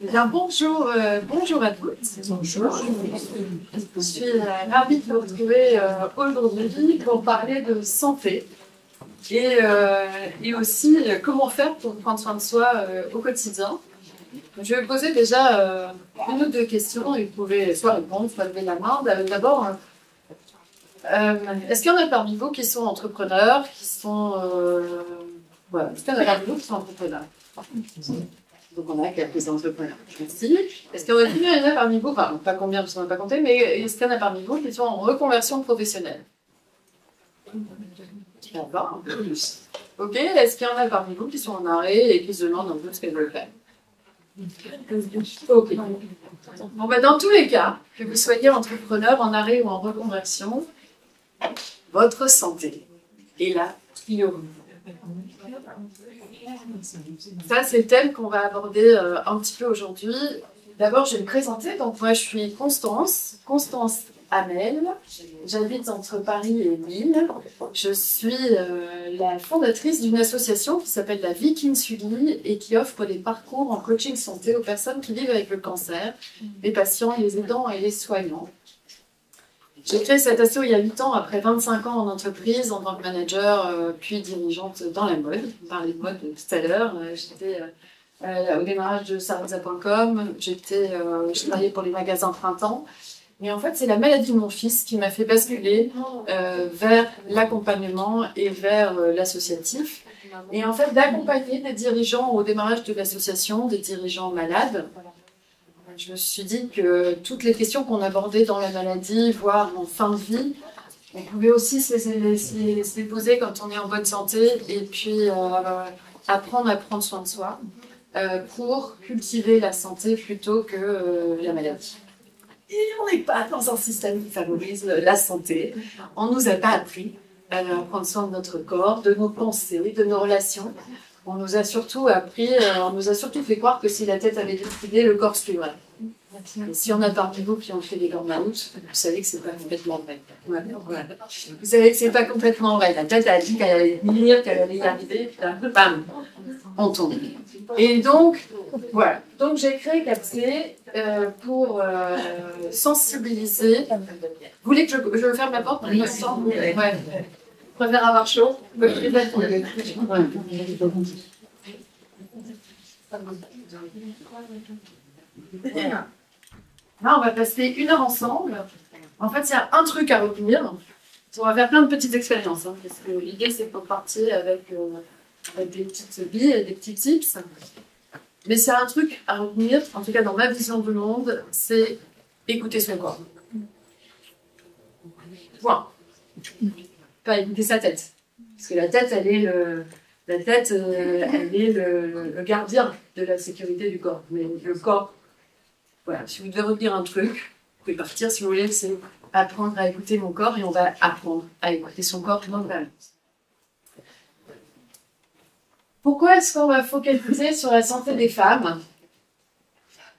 Bien, bonjour, bonjour à tous. Bonjour. Je suis ravie de vous retrouver aujourd'hui pour parler de santé et aussi comment faire pour prendre soin de soi au quotidien. Je vais vous poser déjà une ou deux questions et vous pouvez soit répondre, soit lever la main. D'abord, est-ce qu'il y en a parmi vous qui sont entrepreneurs, qui sont... voilà, est-ce qu'il y en a parmi vous qui sont entrepreneurs? Donc on a quelques entrepreneurs. Merci. Est-ce qu'il y en a parmi vous, enfin pas combien parce qu'on n'a pas compté, mais est-ce qu'il y en a parmi vous qui sont en reconversion professionnelle? D'accord, un peu plus. Ok, est-ce qu'il y en a parmi vous qui sont en arrêt et qui se demandent un peu ce qu'elles veulent faire? Ok. Bon, bah, dans tous les cas, que vous soyez entrepreneur en arrêt ou en reconversion, votre santé est la priorité. Ça, c'est le thème qu'on va aborder un petit peu aujourd'hui. D'abord, je vais me présenter. Donc, moi, je suis Constance Hamel. J'habite entre Paris et Lille. Je suis la fondatrice d'une association qui s'appelle la Viking Sully et qui offre des parcours en coaching santé aux personnes qui vivent avec le cancer, les patients, les aidants et les soignants. J'ai créé cette asso il y a 8 ans, après 25 ans en entreprise, en tant que manager, puis dirigeante dans la mode. On parlait de mode tout à l'heure. J'étais au démarrage de Sarraza.com, je travaillais pour les magasins Printemps. Mais en fait, c'est la maladie de mon fils qui m'a fait basculer vers l'accompagnement et vers l'associatif. Et en fait, d'accompagner des dirigeants au démarrage de l'association, des dirigeants malades. Je me suis dit que toutes les questions qu'on abordait dans la maladie, voire en fin de vie, on pouvait aussi se les poser quand on est en bonne santé et puis apprendre à prendre soin de soi pour cultiver la santé plutôt que la maladie. Et on n'est pas dans un système qui favorise la santé. On ne nous a pas appris à prendre soin de notre corps, de nos pensées, de nos relations. On nous a surtout fait croire que si la tête avait décidé, le corps suivrait. Et si on a parmi vous qui ont fait des burn-out, vous savez que c'est pas complètement vrai. Voilà. Vous savez que c'est pas complètement vrai. La tête a dit qu'elle allait venir, qu'elle allait y arriver, puis là, bam, on tombe. Et donc, voilà. Donc j'ai créé Capsé pour sensibiliser. Vous voulez que je ferme la porte? Ouais. Je préfère avoir chaud. Là, on va passer 1 heure ensemble. En fait, il y a un truc à retenir. On va faire plein de petites expériences, hein, parce que l'idée, c'est pour partir avec des petites billes et des petits tips. Mais c'est un truc à retenir, en tout cas dans ma vision du monde, c'est écouter son corps. Point. Pas écouter sa tête. Parce que la tête, elle est le gardien de la sécurité du corps. Mais le corps, voilà, si vous devez retenir un truc, vous pouvez partir si vous voulez, c'est apprendre à écouter mon corps et on va apprendre à écouter son corps mentalement. Pourquoi est-ce qu'on va focaliser sur la santé des femmes?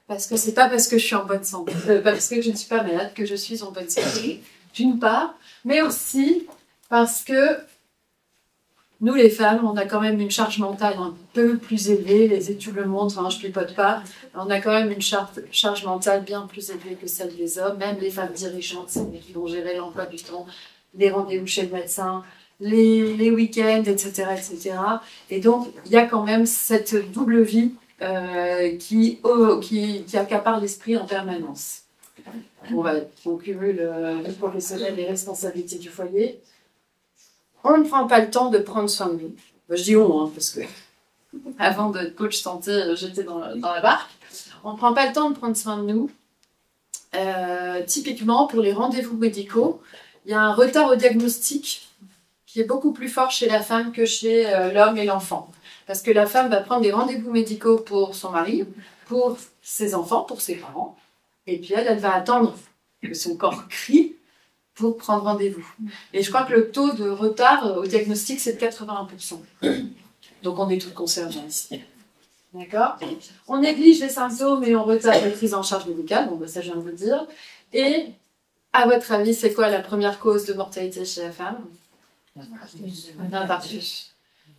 Parce que c'est pas parce que je suis en bonne santé, pas parce que je ne suis pas malade que je suis en bonne santé, d'une part, mais aussi parce que nous, les femmes, on a quand même une charge mentale un peu plus élevée. Les études le montrent, hein, je ne pipote pas. On a quand même une charge mentale bien plus élevée que celle des hommes. Même les femmes dirigeantes, c'est elles qui vont gérer l'emploi du temps, les rendez-vous chez le médecin, les week-ends, etc., etc. Et donc, il y a quand même cette double vie qui accapare l'esprit en permanence. On cumule vie professionnelle et responsabilité du foyer. On ne prend pas le temps de prendre soin de nous. Je dis on, hein, parce que avant d'être coach santé, j'étais dans la barque. On ne prend pas le temps de prendre soin de nous. Typiquement, pour les rendez-vous médicaux, il y a un retard au diagnostic qui est beaucoup plus fort chez la femme que chez l'homme et l'enfant. Parce que la femme va prendre des rendez-vous médicaux pour son mari, pour ses enfants, pour ses parents. Et puis elle va attendre que son corps crie pour prendre rendez-vous. Et je crois que le taux de retard au diagnostic, c'est de 81%. Donc on est toutes concernées ici. D'accord? On néglige les symptômes et on retarde la prise en charge médicale. Bon, ça, je viens de vous le dire. Et, à votre avis, c'est quoi la première cause de mortalité chez la femme? L'infarctus.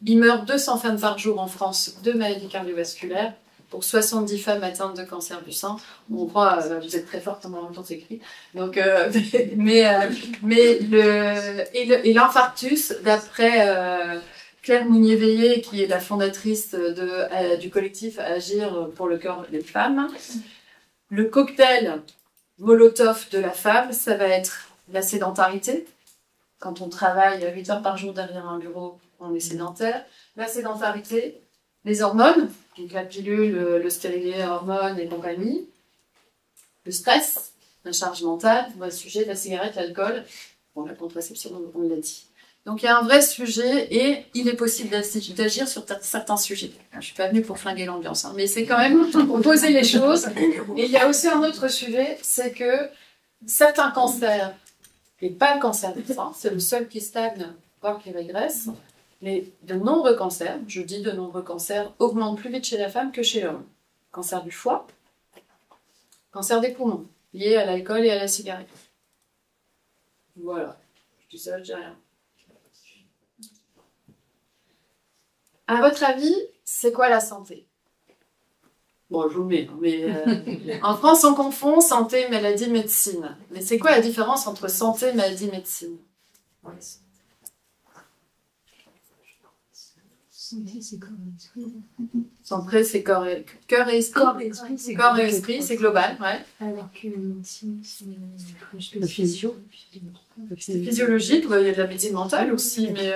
Il meurt 200 femmes par jour en France de maladies cardiovasculaires. pour 70 femmes atteintes de cancer du sein. On croit, vous êtes très forte, en même temps c'est écrit. Donc, et l'infarctus, d'après Claire Mounier-Veillé, qui est la fondatrice du collectif Agir pour le corps des femmes, le cocktail Molotov de la femme, ça va être la sédentarité. Quand on travaille 8 heures par jour derrière un bureau, on est sédentaire. La sédentarité, les hormones, donc la pilule, le stérilet, hormones et compagnie. Le stress, la charge mentale, le sujet de la cigarette, l'alcool. Bon, la contraception, on l'a dit. Donc il y a un vrai sujet et il est possible d'agir sur certains sujets. Je ne suis pas venue pour flinguer l'ambiance, hein, mais c'est quand même pour poser les choses. Et il y a aussi un autre sujet, c'est que certains cancers, et pas le cancer du sein, c'est le seul qui stagne, voire qui régresse, mais de nombreux cancers, je dis de nombreux cancers, augmentent plus vite chez la femme que chez l'homme. Cancer du foie, cancer des poumons, lié à l'alcool et à la cigarette. Voilà, je dis ça, je dis rien. À votre avis, c'est quoi la santé? Bon, je vous le mets, mais en France, on confond santé, maladie, médecine. Mais c'est quoi la différence entre santé, maladie, médecine? Santé, c'est corps et esprit. Corps et esprit, c'est global, ouais. Alors que médecine, c'est le physio. C'est physiologique, il y a de la médecine mentale aussi, mais...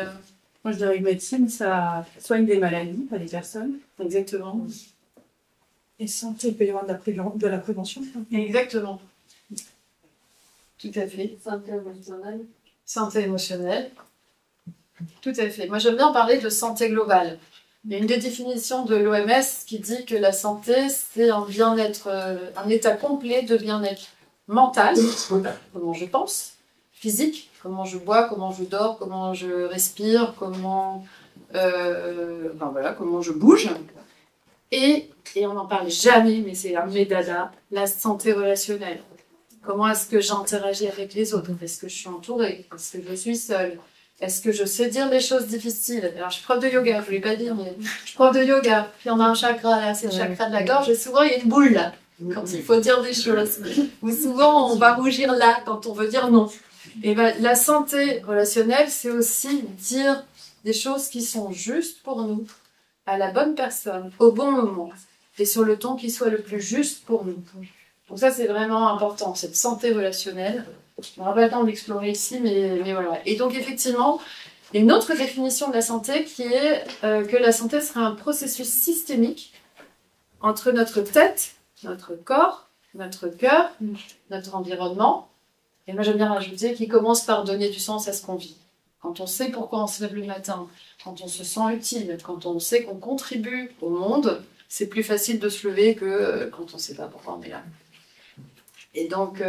Moi, je dirais que médecine, ça soigne des maladies, pas des personnes. Exactement. Et santé, il peut y avoir de la prévention. Exactement. Tout à fait. santé émotionnelle. Santé émotionnelle. Tout à fait. Moi, j'aime bien parler de santé globale. Il y a une des définitions de l'OMS qui dit que la santé, c'est un bien-être, un état complet de bien-être mental, comment je pense, physique, comment je bois, comment je dors, comment je respire, comment je bouge. Et on n'en parle jamais, mais c'est un médada, la santé relationnelle. Comment est-ce que j'interagis avec les autres? Est-ce que je suis entourée? Est-ce que je suis seule? Est-ce que je sais dire les choses difficiles? Alors, je suis prof de yoga, je ne voulais pas dire, mais je suis prof de yoga. Puis on a un chakra là, c'est le chakra de la gorge, et souvent il y a une boule là, quand il faut dire des choses. Ou souvent on va rougir là, quand on veut dire non. Et ben, la santé relationnelle, c'est aussi dire des choses qui sont justes pour nous, à la bonne personne, au bon moment, et sur le ton qui soit le plus juste pour nous. Donc ça, c'est vraiment important, cette santé relationnelle. On n'aura pas le temps d'explorer ici, mais voilà. Et donc, effectivement, il y a une autre définition de la santé qui est que la santé sera un processus systémique entre notre tête, notre corps, notre cœur, notre environnement. Et moi, j'aime bien rajouter qui commence par donner du sens à ce qu'on vit. Quand on sait pourquoi on se lève le matin, quand on se sent utile, quand on sait qu'on contribue au monde, c'est plus facile de se lever que quand on ne sait pas pourquoi on est là. Et donc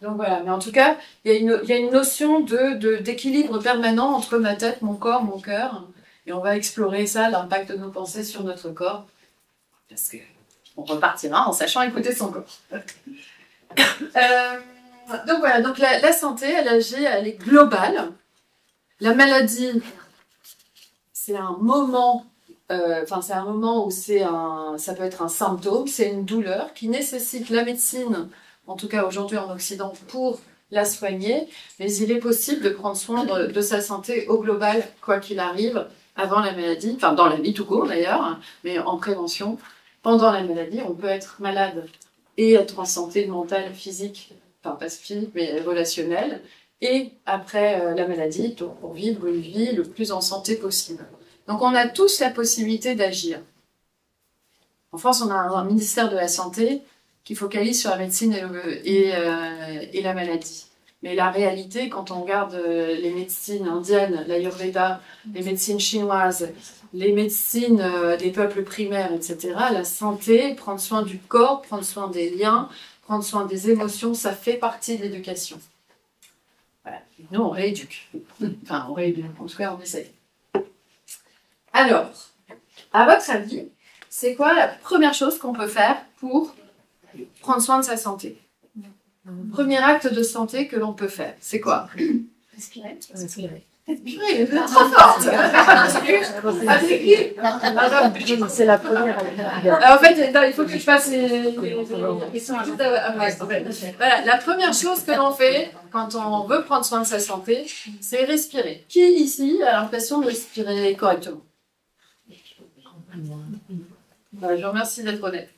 voilà, mais en tout cas, il y a une notion d'équilibre permanent entre ma tête, mon corps, mon cœur. Et on va explorer ça, l'impact de nos pensées sur notre corps. Parce qu'on repartira en sachant écouter son corps. Donc voilà, donc la santé, elle agit, elle est globale. La maladie, c'est un moment, c'est un moment où ça peut être un symptôme, c'est une douleur qui nécessite la médecine, en tout cas aujourd'hui en Occident, pour la soigner, mais il est possible de prendre soin de sa santé au global, quoi qu'il arrive, avant la maladie, enfin dans la vie tout court d'ailleurs, hein, mais en prévention. Pendant la maladie, on peut être malade et être en santé mentale, physique, enfin pas physique, mais relationnelle, et après la maladie, donc pour vivre une vie le plus en santé possible. Donc on a tous la possibilité d'agir. En France, on a un ministère de la Santé qui focalise sur la médecine et la maladie. Mais la réalité, quand on regarde les médecines indiennes, l'Ayurveda, les médecines chinoises, les médecines des peuples primaires, etc., la santé, prendre soin du corps, prendre soin des liens, prendre soin des émotions, ça fait partie de l'éducation. Voilà. Nous, on rééduque. Enfin, on rééduque. En tout cas, on essaye. Alors, à votre avis, c'est quoi la première chose qu'on peut faire pour prendre soin de sa santé? Premier acte de santé que l'on peut faire, c'est quoi? Respirer. Purée, elle est trop forte. C'est la première. En fait, il faut que je fasse les questions juste après. Voilà, la première chose que l'on fait quand on veut prendre soin de sa santé, c'est respirer. Qui ici a l'impression de respirer correctement? Je vous remercie d'être honnête.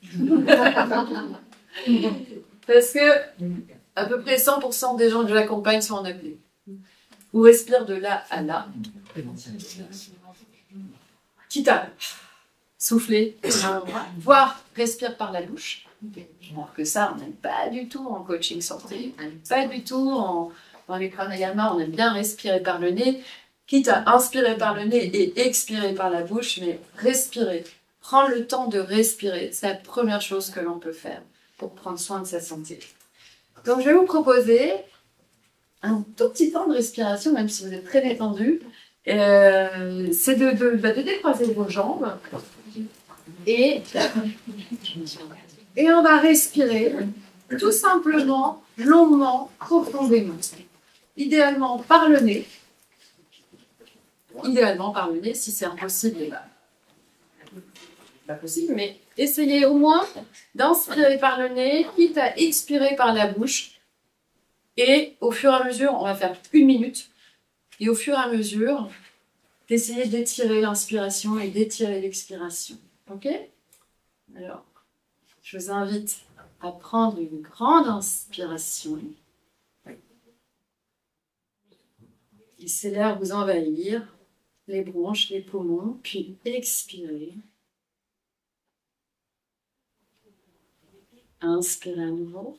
Parce que à peu près 100% des gens que j'accompagne sont en apnée. Ou respirent de là à là. Quitte à souffler, voire respire par la bouche. Alors que ça, on n'aime pas du tout en coaching santé, on n'aime pas du tout dans les pranayama, on aime bien respirer par le nez. Quitte à inspirer par le nez et expirer par la bouche, mais respirer. Prendre le temps de respirer, c'est la première chose que l'on peut faire pour prendre soin de sa santé. Donc je vais vous proposer un tout petit temps de respiration, même si vous êtes très détendu. C'est de décroiser vos jambes et on va respirer tout simplement, longuement, profondément. Idéalement par le nez. Idéalement par le nez, si c'est impossible, pas possible, mais essayez au moins d'inspirer par le nez, quitte à expirer par la bouche. Et au fur et à mesure, on va faire 1 minute. Et au fur et à mesure, d'essayer d'étirer l'inspiration et d'étirer l'expiration. Ok? Alors, je vous invite à prendre une grande inspiration. Laissez l'air vous envahir, les bronches, les poumons, puis expirez. Inspirez à nouveau.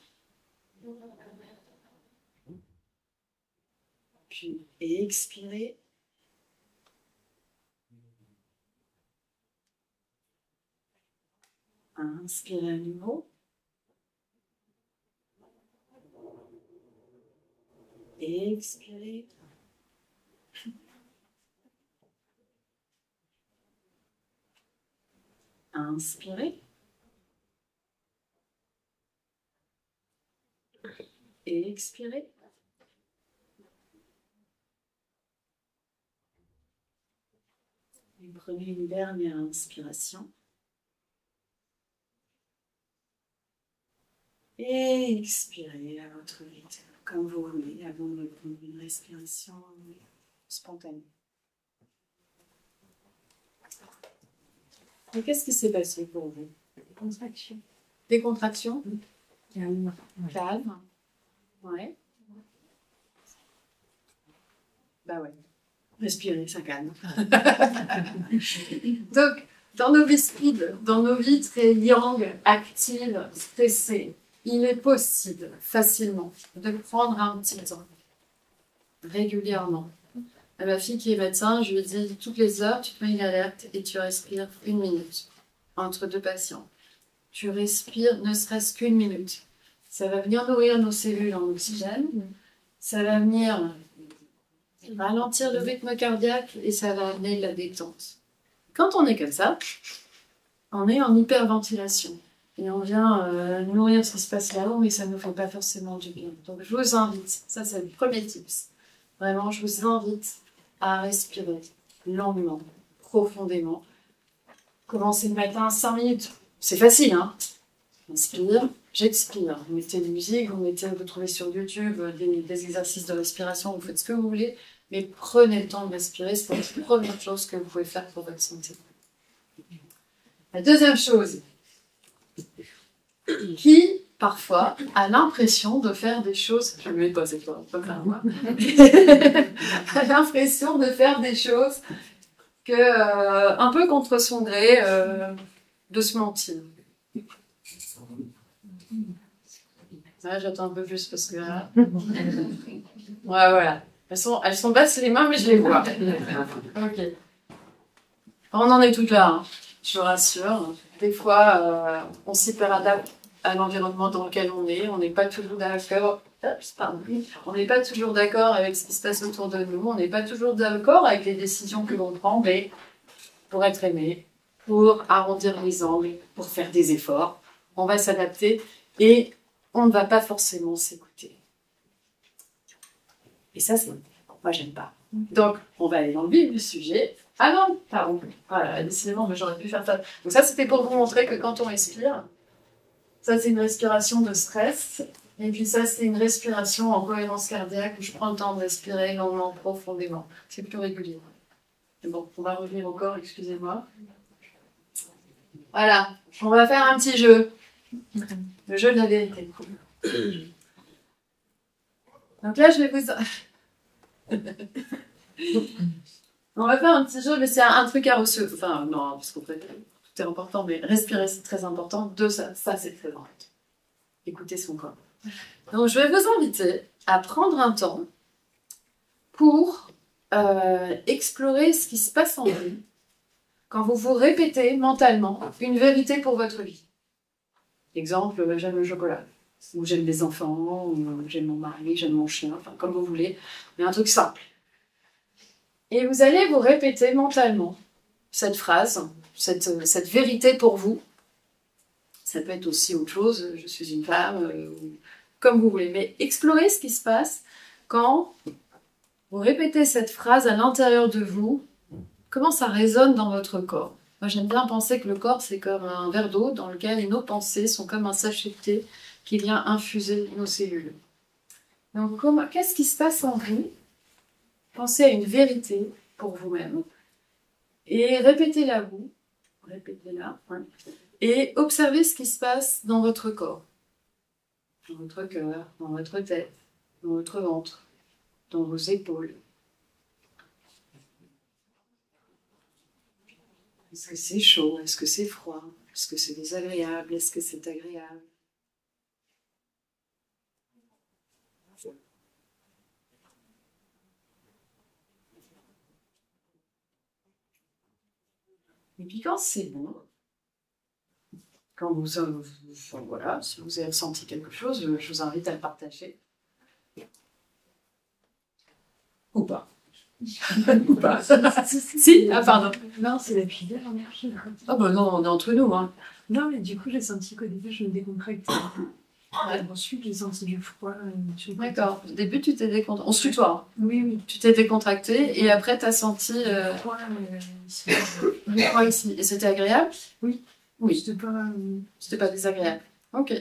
Puis expirez. Inspirez à nouveau. Expirez. Inspirez. Et expirez. Et prenez une dernière inspiration. Et expirez à votre rythme, comme vous voulez, avant de prendre une respiration spontanée. Et qu'est-ce qui s'est passé pour vous? Des contractions. Des contractions? Calme. Calme. Ouais. Bah ouais. Respirer, ça calme. Donc, dans nos vies speed, dans nos vies très yang, actives, stressées, il est possible facilement de prendre un petit temps, régulièrement. À ma fille qui est médecin, je lui dis toutes les heures, tu te mets une alerte et tu respires 1 minute entre 2 patients. Tu respires ne serait-ce qu'1 minute. Ça va venir nourrir nos cellules en oxygène, ça va venir ralentir le rythme cardiaque et ça va amener de la détente. Quand on est comme ça, on est en hyperventilation. Et on vient nourrir ce qui se passe là-haut, mais ça ne nous fait pas forcément du bien. Donc je vous invite, ça c'est le premier tips, vraiment je vous invite à respirer longuement, profondément. Commencez le matin 5 minutes, c'est facile, hein. Inspire, j'expire. Vous mettez de musique, vous trouvez sur YouTube des exercices de respiration, vous faites ce que vous voulez, mais prenez le temps de respirer, c'est la première chose que vous pouvez faire pour votre santé. La deuxième chose, qui parfois a l'impression de faire des choses, je ne vais pas cette fois, on peut faire moi, a l'impression de faire des choses que, un peu contre son gré, de se mentir. Ouais, j'attends un peu plus parce que là... Ouais, voilà. Elles sont basses les mains, mais je les vois. Ok. On en est toutes là, hein. Je vous rassure. Des fois, on s'hyperadapte à l'environnement dans lequel on est. On n'est pas toujours d'accord. On n'est pas toujours d'accord avec ce qui se passe autour de nous. On n'est pas toujours d'accord avec les décisions que l'on prend, mais pour être aimé, pour arrondir les angles, pour faire des efforts, on va s'adapter et on ne va pas forcément s'écouter. Et ça, moi, j'aime pas. Donc, on va aller dans le vif du sujet. Ah non, pardon. Voilà, décidément, mais j'aurais pu faire ça. Donc ça, c'était pour vous montrer que quand on respire, ça, c'est une respiration de stress. Et puis ça, c'est une respiration en cohérence cardiaque où je prends le temps de respirer longuement, profondément. C'est plus régulier. Mais bon, on va revenir au corps, excusez-moi. Voilà, on va faire un petit jeu. Le jeu de la vérité. Donc là, je vais vous... On va faire un petit jeu, mais c'est un truc à recevoir. Enfin, non, parce qu'en fait, tout est important, mais respirer, c'est très important. Deux, ça c'est très important. Écouter son corps. Donc, je vais vous inviter à prendre un temps pour explorer ce qui se passe en vous quand vous vous répétez mentalement une vérité pour votre vie. Exemple, j'aime le chocolat, ou j'aime les enfants, ou j'aime mon mari, j'aime mon chien, enfin, comme vous voulez, mais un truc simple. Et vous allez vous répéter mentalement cette phrase, cette vérité pour vous. Ça peut être aussi autre chose, je suis une femme, comme vous voulez. Mais explorez ce qui se passe quand vous répétez cette phrase à l'intérieur de vous, comment ça résonne dans votre corps. Moi, j'aime bien penser que le corps, c'est comme un verre d'eau dans lequel nos pensées sont comme un sachet de thé qui vient infuser nos cellules. Donc, qu'est-ce qui se passe en vous? Pensez à une vérité pour vous-même et répétez-la vous. Répétez-la. Ouais. Et observez ce qui se passe dans votre corps. Dans votre cœur, dans votre tête, dans votre ventre, dans vos épaules. Est-ce que c'est chaud? Est-ce que c'est froid? Est-ce que c'est désagréable? Est-ce que c'est agréable? Et puis quand c'est bon, quand voilà, si vous avez ressenti quelque chose, je vous invite à le partager. Ou pas. Ou pas. Si? Ah pardon. Non, c'est la pile d'énergie. Ah bah non, on est entre nous, hein. Non, mais du coup, j'ai senti qu'au début, je me décontractais. Ouais. Ensuite, j'ai senti du froid. D'accord. Au début, tu t'es décontracté. On se tutoie. Oui, oui. Tu t'es décontracté et après, tu as senti Froid, le froid ici. Et c'était agréable? Oui. Oui. C'était pas désagréable. Ok.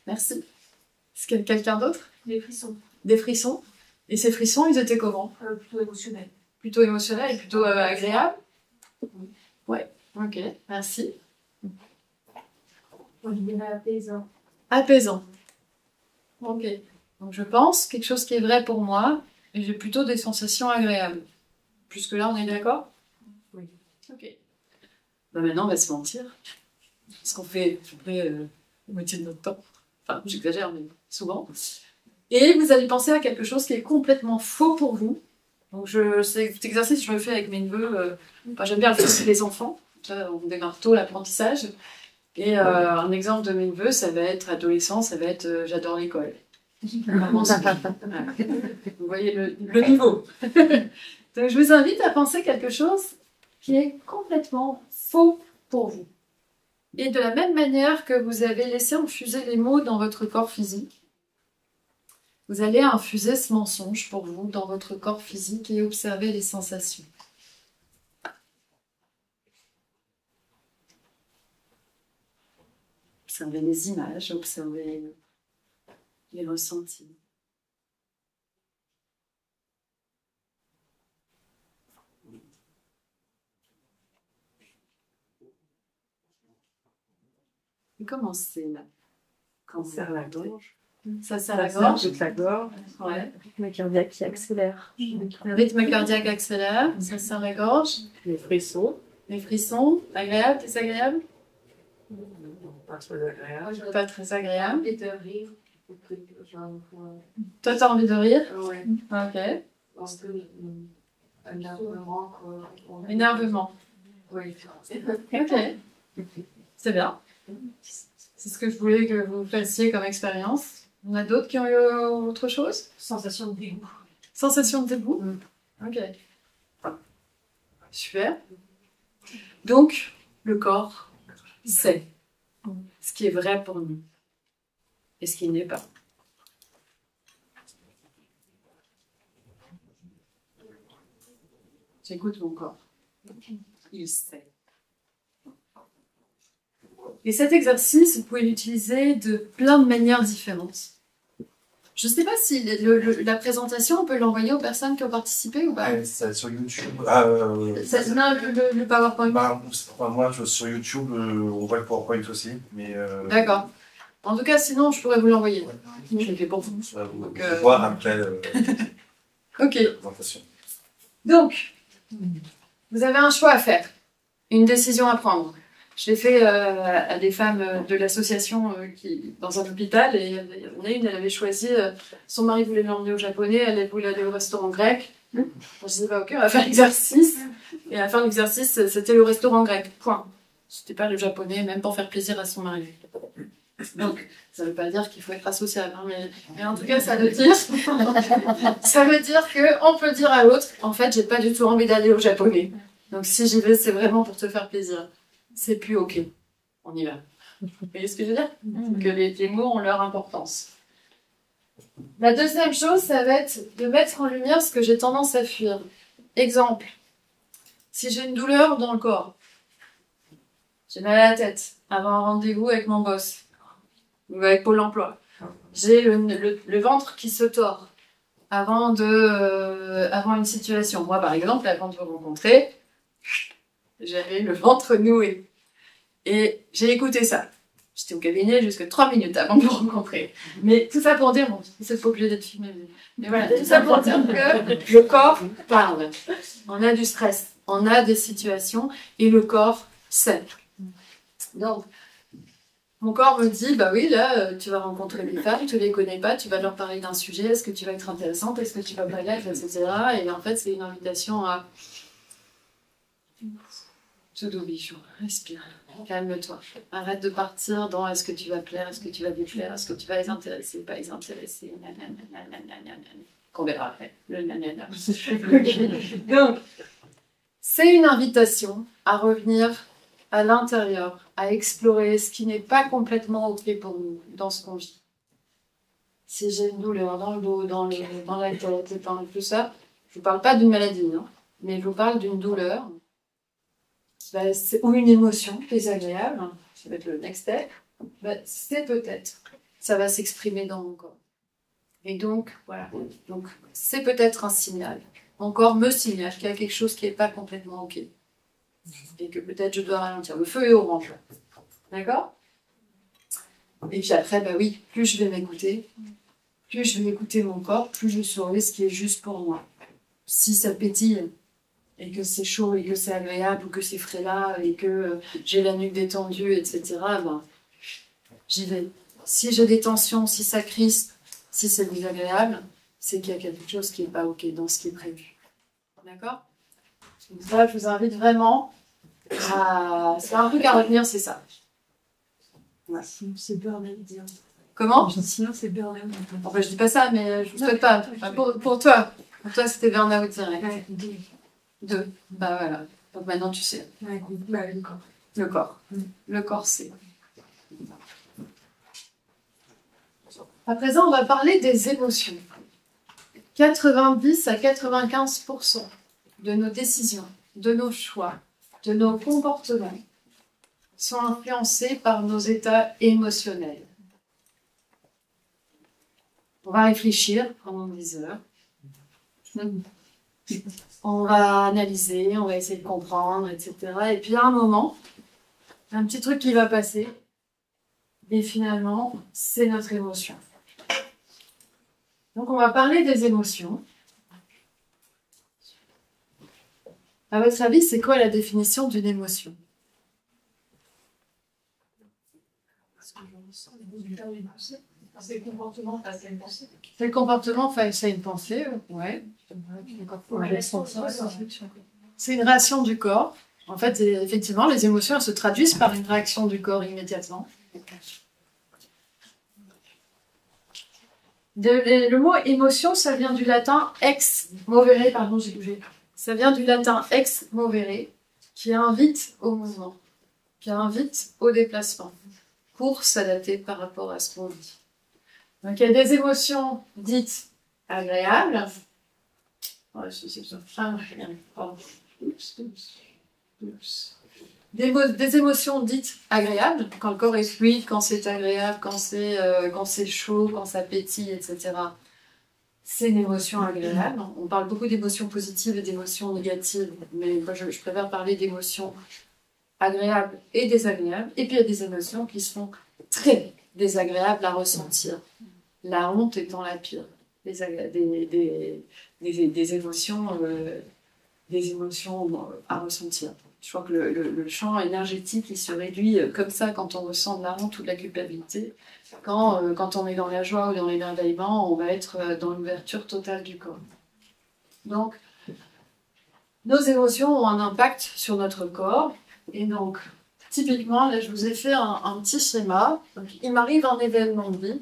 Merci. Est-ce qu'il y a quelqu'un d'autre? Des frissons. Des frissons? Et ces frissons, ils étaient comment? Plutôt émotionnels. Plutôt émotionnels et plutôt agréables? Ouais. Ok. Merci. Moi, je dirais apaisant. Apaisant. Ok. Donc je pense quelque chose qui est vrai pour moi et j'ai plutôt des sensations agréables. Jusque-là, on est d'accord? Oui. Ok. Bah maintenant, on va se mentir. Parce qu'on fait à peu près la moitié de notre temps. Enfin, j'exagère, mais souvent. Et vous allez penser à quelque chose qui est complètement faux pour vous. Donc cet exercice, je le fais avec mes neveux. J'aime bien le faire avec les enfants. Là, on démarre tôt l'apprentissage. Et un exemple de mes neveux, ça va être adolescent, ça va être j'adore l'école. Vous voyez le niveau. Donc je vous invite à penser quelque chose qui est complètement faux pour vous. Et de la même manière que vous avez laissé infuser les mots dans votre corps physique, vous allez infuser ce mensonge pour vous dans votre corps physique et observer les sensations. Observez les images, observez les ressentis. Et comment c'est là? Quand serre la gorge. Ça serre la gorge. Toute la gorge. Ouais. Le rythme cardiaque qui accélère. Le rythme cardiaque accélère, ça serre la gorge. Les frissons. Les frissons, agréable, désagréable? Pas très agréable. Pas très agréable. Et de rire. Toi, t'as envie de rire? Ouais. Ok. Un peu énervement, quoi. Énervement. Oui. Ok. C'est bien. C'est ce que je voulais que vous fassiez comme expérience. On a d'autres qui ont eu autre chose? Sensation de dégoût. Sensation de dégoût? Ok. Super. Donc, le corps sait ce qui est vrai pour nous et ce qui n'est pas. J'écoute mon corps. Il sait. Et cet exercice, vous pouvez l'utiliser de plein de manières différentes. Je ne sais pas si la présentation, on peut l'envoyer aux personnes qui ont participé ou pas. C'est sur YouTube. Non, le PowerPoint. Moi, sur YouTube, on voit le PowerPoint aussi. D'accord. En tout cas, sinon, je pourrais vous l'envoyer. Je le fais pour vous. Donc, voir après Ok. la présentation. Donc, vous avez un choix à faire, une décision à prendre. Je l'ai fait à des femmes de l'association dans un hôpital, et il y en a une, elle avait choisi, son mari voulait l'emmener au japonais, elle voulait aller au restaurant grec. Je me disais, bah, ok, on va faire l'exercice. Et à la fin de l'exercice, c'était le restaurant grec, point. C'était pas le japonais, même pour faire plaisir à son mari. Donc, ça veut pas dire qu'il faut être asocial, hein, mais en tout cas, ça veut dire qu'on peut dire à l'autre, en fait, j'ai pas du tout envie d'aller au japonais. Donc, si j'y vais, c'est vraiment pour te faire plaisir. C'est plus ok. On y va. Vous voyez ce que je veux dire? Que les mots ont leur importance. La deuxième chose, ça va être de mettre en lumière ce que j'ai tendance à fuir. Exemple. Si j'ai une douleur dans le corps, j'ai mal à la tête, avant un rendez-vous avec mon boss, ou avec Pôle emploi, j'ai le ventre qui se tord avant une situation. Moi, par exemple, avant de vous rencontrer, j'avais le ventre noué. Et j'ai écouté ça. J'étais au cabinet jusqu'à 3 minutes avant de vous rencontrer. Mais tout ça pour dire, bon, c'est pas obligé d'être filmé. Mais voilà, tout ça pour dire que le corps parle. On a du stress, on a des situations, et le corps sait. Donc, mon corps me dit, bah oui, là, tu vas rencontrer des femmes, tu les connais pas, tu vas leur parler d'un sujet, est-ce que tu vas être intéressante, est-ce que tu vas pas l'être, etc. Et en fait, c'est une invitation à... Pseudo bichon, respire, calme-toi. Arrête de partir dans est-ce que tu vas plaire, est-ce que tu vas déplaire, est-ce que tu vas les intéresser, pas les intéresser, qu'on verra après. Donc, c'est une invitation à revenir à l'intérieur, à explorer ce qui n'est pas complètement ok pour nous dans ce qu'on vit. Si j'ai une douleur dans le dos, dans la tête, dans tout ça, je ne vous parle pas d'une maladie, hein, mais je vous parle d'une douleur. Ou une émotion désagréable, ça va être le next step, c'est peut-être, ça va s'exprimer dans mon corps. Et donc, voilà, donc c'est peut-être un signal. Mon corps me signale qu'il y a quelque chose qui n'est pas complètement ok. Et que peut-être je dois ralentir. Le feu est orange. D'accord? Et puis après, bah oui, plus je vais m'écouter, plus je vais écouter mon corps, plus je saurai ce qui est juste pour moi. Si ça pétille, et que c'est chaud, et que c'est agréable, ou que c'est frais là, et que j'ai la nuque détendue, etc., ben, j'y vais. Si j'ai des tensions, si ça crispe, si c'est désagréable, c'est qu'il y a quelque chose qui n'est pas ok dans ce qui est prévu. D'accord? Donc ça, je vous invite vraiment à... C'est un truc à retenir, c'est ça. Ouais. Sinon, c'est burn-out. Comment? Sinon, c'est burn-out. Enfin, je dis pas ça, mais je vous souhaite pas. Enfin, pour toi, c'était burn-out direct. Ouais, 2. Bah voilà. Donc maintenant, tu sais. ouais, bah, le corps. Le corps. Le corps, c'est. À présent, on va parler des émotions. 90 à 95% de nos décisions, de nos choix, de nos comportements sont influencés par nos états émotionnels. On va réfléchir pendant des heures. On va analyser, on va essayer de comprendre, etc. Et puis à un moment, un petit truc qui va passer. Et finalement, c'est notre émotion. Donc on va parler des émotions. À votre avis, c'est quoi la définition d'une émotion? C'est le comportement face à une pensée. C'est le comportement face à une pensée, ouais. C'est une réaction du corps. En fait, effectivement, les émotions elles se traduisent par une réaction du corps immédiatement. Le mot émotion, ça vient du latin ex movere, pardon, j'ai bougé. Ça vient du latin ex movere, qui invite au mouvement, qui invite au déplacement, pour s'adapter par rapport à ce qu'on vit. Donc il y a des émotions dites agréables, Ouais, c'est ça. Ah, rien. Pardon. Des émotions dites agréables, quand le corps est fluide, quand c'est agréable, quand c'est chaud, quand ça pétille, etc. C'est une émotion agréable. On parle beaucoup d'émotions positives et d'émotions négatives, mais moi je préfère parler d'émotions agréables et désagréables. Et puis il y a des émotions qui sont très désagréables à ressentir. La honte étant la pire. Des émotions à ressentir. Je crois que le champ énergétique il se réduit comme ça quand on ressent de la honte ou de la culpabilité. Quand on est dans la joie ou dans l'émerveillement, on va être dans l'ouverture totale du corps. Donc, nos émotions ont un impact sur notre corps. Et donc, typiquement, là, je vous ai fait un petit schéma. Donc, il m'arrive un événement de vie.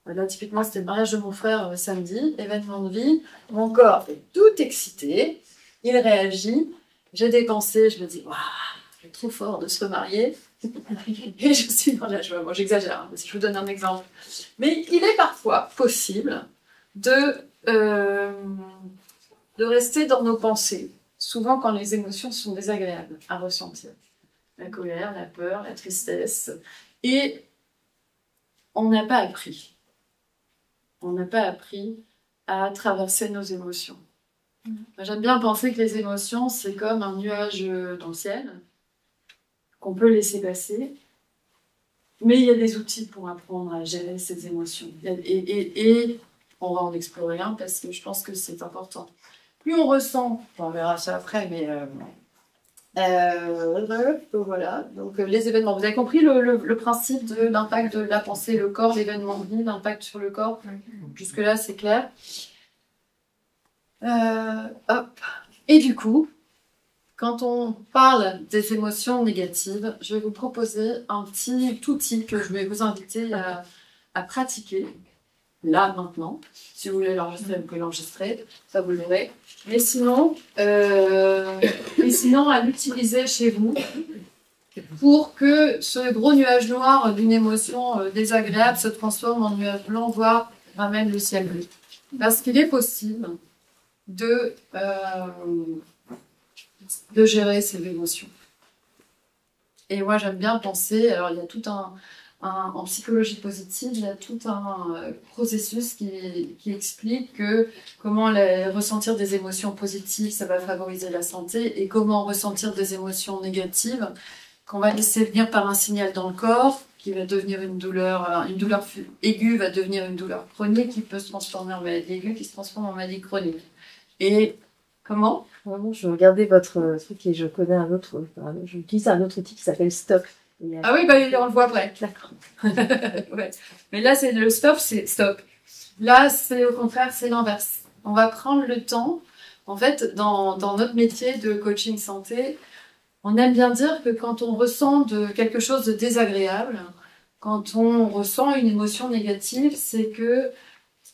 Là, typiquement, c'était le mariage de mon frère samedi. Événement de vie. Mon corps est tout excité. Il réagit. J'ai des pensées. Je me dis, waouh, c'est trop fort de se remarier. Et je suis dans la joie. Bon, j'exagère, hein, je vous donne un exemple. Mais il est parfois possible de rester dans nos pensées. Souvent quand les émotions sont désagréables à ressentir. La colère, la peur, la tristesse. Et on n'a pas appris. On n'a pas appris à traverser nos émotions. J'aime bien penser que les émotions, c'est comme un nuage dans le ciel, qu'on peut laisser passer. Mais il y a des outils pour apprendre à gérer ces émotions. Et on va en explorer un parce que je pense que c'est important. Plus on ressent, on verra ça après, mais voilà. Donc les événements, vous avez compris le principe de l'impact de la pensée, le corps, l'événement de vie, l'impact sur le corps. Jusque-là, c'est clair. Hop. Et du coup, quand on parle des émotions négatives, je vais vous proposer un petit outil que je vais vous inviter à pratiquer, là, maintenant. Si vous voulez l'enregistrer, vous pouvez l'enregistrer, ça vous le verrez. Mais sinon, à l'utiliser chez vous pour que ce gros nuage noir d'une émotion désagréable se transforme en nuage blanc, voire ramène le ciel bleu. Parce qu'il est possible de gérer ces émotions. Et moi, j'aime bien penser, alors il y a tout en psychologie positive, il y a tout un processus qui explique que comment ressentir des émotions positives, ça va favoriser la santé, et comment ressentir des émotions négatives, qu'on va laisser venir par un signal dans le corps, qui va devenir une douleur aiguë va devenir une douleur chronique, qui peut se transformer en maladie aiguë, qui se transforme en maladie chronique. Et comment ? Vraiment, je regardais votre truc et je connais j'utilise un autre outil qui s'appelle Stop. Ah oui, on le voit après. D'accord. Ouais. Mais là, c'est le stop, c'est stop. Là, c'est au contraire, c'est l'inverse. On va prendre le temps. En fait, dans notre métier de coaching santé, on aime bien dire que quand on ressent quelque chose de désagréable, quand on ressent une émotion négative, c'est que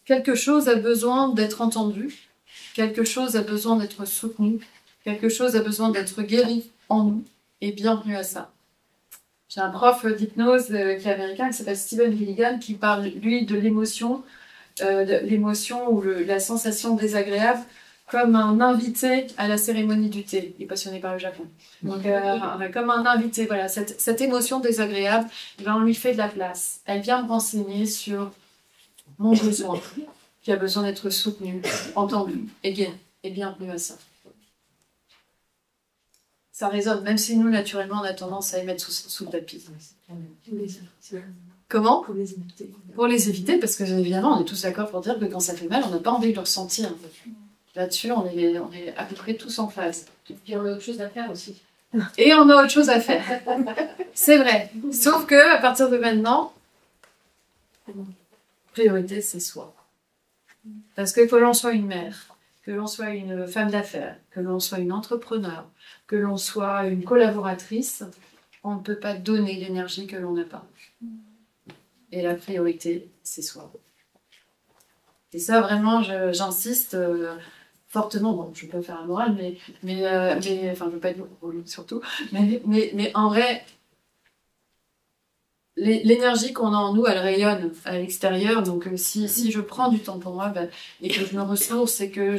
quelque chose a besoin d'être entendu. Quelque chose a besoin d'être soutenu, quelque chose a besoin d'être guéri en nous, et bienvenue à ça. J'ai un prof d'hypnose qui est américain, qui s'appelle Steven Gilligan, qui parle, lui, de l'émotion ou la sensation désagréable comme un invité à la cérémonie du thé. Il est passionné par le Japon. Donc, comme un invité, voilà, cette émotion désagréable, on lui fait de la place. Elle vient me renseigner sur mon besoin, qui a besoin d'être soutenu, entendu, et bienvenue à ça. Ça résonne, même si nous, naturellement, on a tendance à les mettre sous le tapis. Comment ? Pour les éviter. Pour les éviter, parce que, évidemment, on est tous d'accord pour dire que quand ça fait mal, on n'a pas envie de le ressentir. Là-dessus, on est à peu près tous en phase. Et puis, on a autre chose à faire aussi. Et on a autre chose à faire. C'est vrai. Sauf que, à partir de maintenant, priorité, c'est soi. Parce que l'on soit une mère, que l'on soit une femme d'affaires, que l'on soit une entrepreneur, que l'on soit une collaboratrice, on ne peut pas donner l'énergie que l'on n'a pas. Et la priorité, c'est soi. Et ça, vraiment, j'insiste fortement. Bon, je ne peux pas faire la morale, mais enfin, je ne veux pas être surtout. Mais en vrai, l'énergie qu'on a en nous, elle rayonne à l'extérieur. Donc, si je prends du temps pour moi, ben, et que je me ressource et que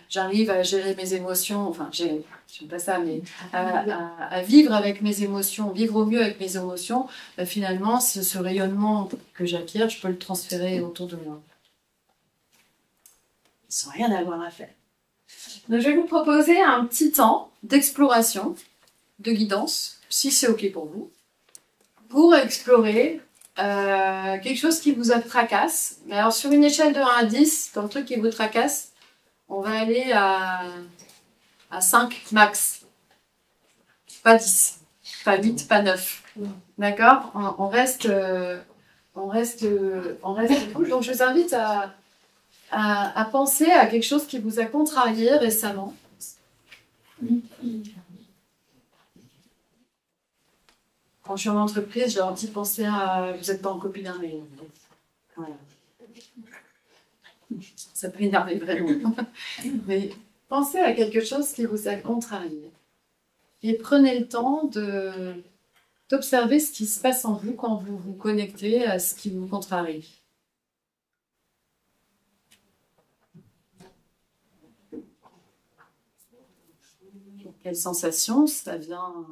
j'arrive à gérer mes émotions, enfin, j'aime pas ça, mais à vivre avec mes émotions, vivre au mieux avec mes émotions, ben, finalement, ce rayonnement que j'acquiers, je peux le transférer autour de moi. Sans rien avoir à faire. Donc, je vais vous proposer un petit temps d'exploration, de guidance, si c'est OK pour vous, pour explorer quelque chose qui vous tracasse. Mais alors, sur une échelle de 1 à 10, dans le truc qui vous tracasse, on va aller à 5 max. Pas 10, pas 8, pas 9. D'accord ? On reste cool. Donc, je vous invite à penser à quelque chose qui vous a contrarié récemment. Quand je suis en entreprise, je leur dis pensez à. Vous n'êtes pas en copie d'un mail. Voilà. Ça peut énerver vraiment. Mais pensez à quelque chose qui vous a contrarié. Et prenez le temps d'observer ce qui se passe en vous quand vous vous connectez à ce qui vous contrarie. Quelle sensation ça vient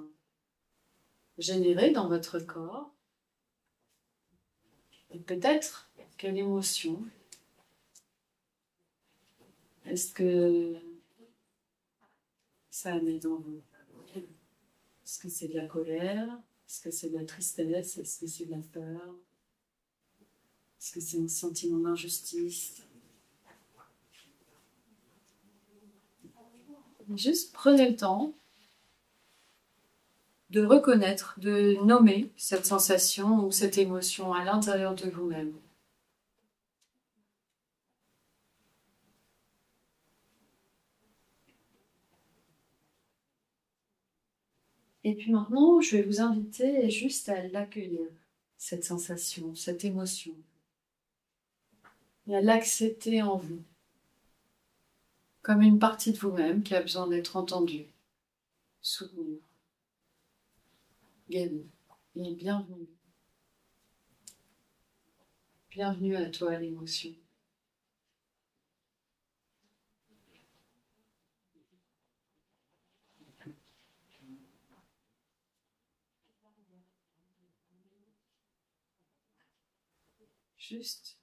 générer dans votre corps? Et peut-être quelle émotion? Est-ce que ça amène en vous? Est-ce que c'est de la colère? Est-ce que c'est de la tristesse? Est-ce que c'est de la peur? Est-ce que c'est un sentiment d'injustice? Juste prenez le temps de reconnaître, de nommer cette sensation ou cette émotion à l'intérieur de vous-même. Et puis maintenant, je vais vous inviter juste à l'accueillir, cette sensation, cette émotion, et à l'accepter en vous, comme une partie de vous-même qui a besoin d'être entendue, soutenue, guérie. Et bienvenue. Bienvenue à toi, l'émotion. Juste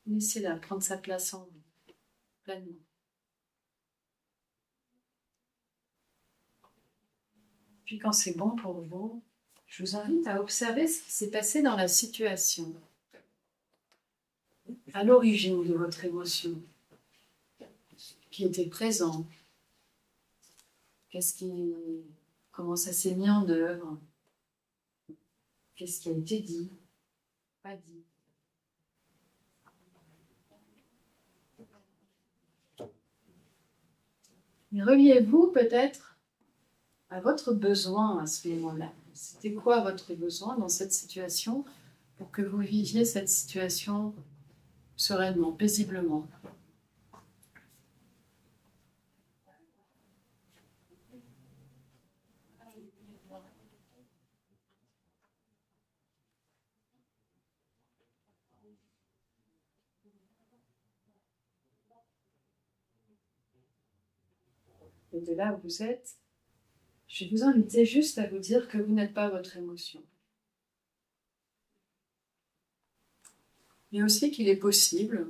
laissez-la prendre sa place en vous, pleinement. Puis quand c'est bon pour vous, je vous invite à observer ce qui s'est passé dans la situation, à l'origine de votre émotion, qui était présent. Comment ça s'est mis en œuvre? Qu'est-ce qui a été dit, pas dit? Et reliez-vous peut-être à votre besoin à ce moment-là. C'était quoi votre besoin dans cette situation pour que vous viviez cette situation sereinement, paisiblement? Et de là où vous êtes, je vais vous inviter juste à vous dire que vous n'êtes pas votre émotion. Mais aussi qu'il est possible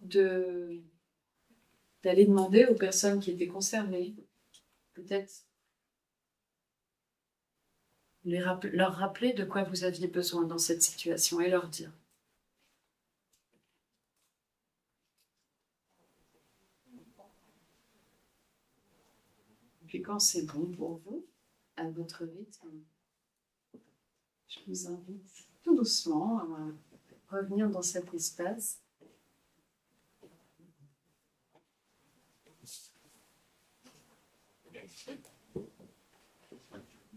d'aller demander aux personnes qui étaient concernées, peut-être leur rappeler de quoi vous aviez besoin dans cette situation et leur dire. Puis quand c'est bon pour vous, à votre rythme, je vous invite tout doucement à revenir dans cet espace.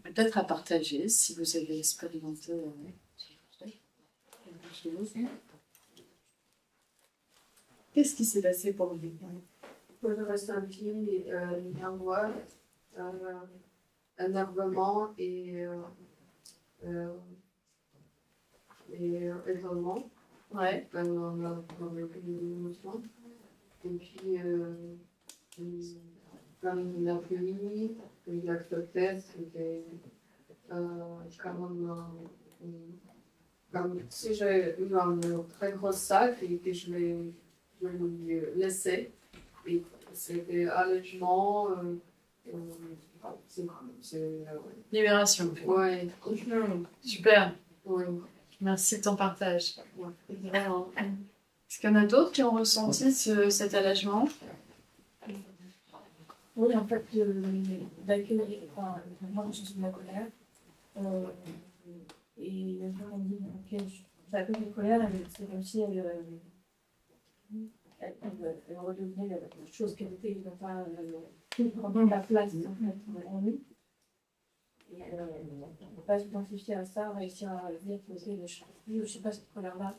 Peut-être à partager si vous avez expérimenté quelque chose. Qu'est-ce qui s'est passé pour vous? Pour le ressenti, un mois, énervement et étonnement Ouais. dans le émotions. Et puis, comme la pluie, la tristesse, c'était comme si j'ai eu un très gros sac et que je l'ai laissé. Et c'était allègement. Libération. Ouais. Super. Ouais. Merci de ton partage. Vraiment. Est-ce qu'il y en a d'autres qui ont ressenti cet allègement? Oui, en fait, d'accueillir, enfin, moi je suis de la colère, et le jour on dit que j'accueille la colère, c'est comme si elle redevenait la chose qu'elle était, il ne va pas prendre la place en nous. Et ne pas s'identifier à ça, réussir à dire que je ne suis pas cette colère-là,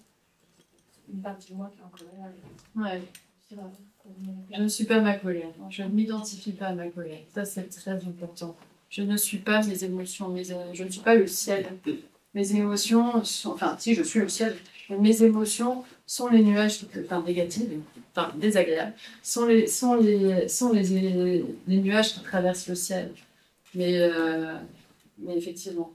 une partie de moi qui est en colère. Ouais. Je ne suis pas ma colère. Je ne m'identifie pas à ma colère. Ça, c'est très important. Je ne suis pas mes émotions. Je ne suis pas le ciel. Mes émotions sont... Enfin, si, je suis le ciel. Mais mes émotions sont les nuages, enfin, négatifs, enfin, désagréables, sont les nuages qui traversent le ciel. Mais effectivement,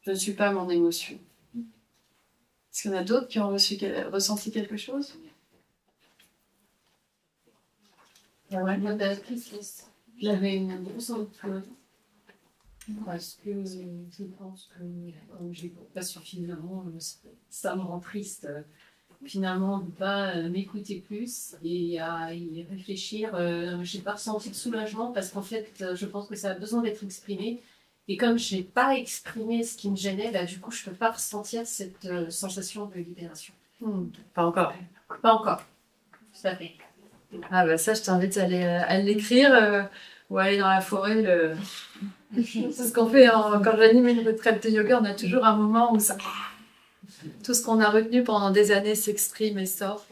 je ne suis pas mon émotion. Est-ce qu'il y en a d'autres qui ont ressenti quelque chose? Ouais, j'avais une grosse peur parce que je pense que comme j'ai pas suffisamment, ça me rend triste finalement de ne pas m'écouter plus et à y réfléchir. J'ai pas ressenti de soulagement parce qu'en fait, je pense que ça a besoin d'être exprimé. Et comme je n'ai pas exprimé ce qui me gênait, bah, du coup, je ne peux pas ressentir cette sensation de libération. Pas encore. Pas encore. Tout à fait. Ah bah ça, je t'invite à l'écrire ou à aller dans la forêt. C'est ce qu'on fait quand j'anime une retraite de yoga. On a toujours un moment où tout ce qu'on a retenu pendant des années s'exprime et sort,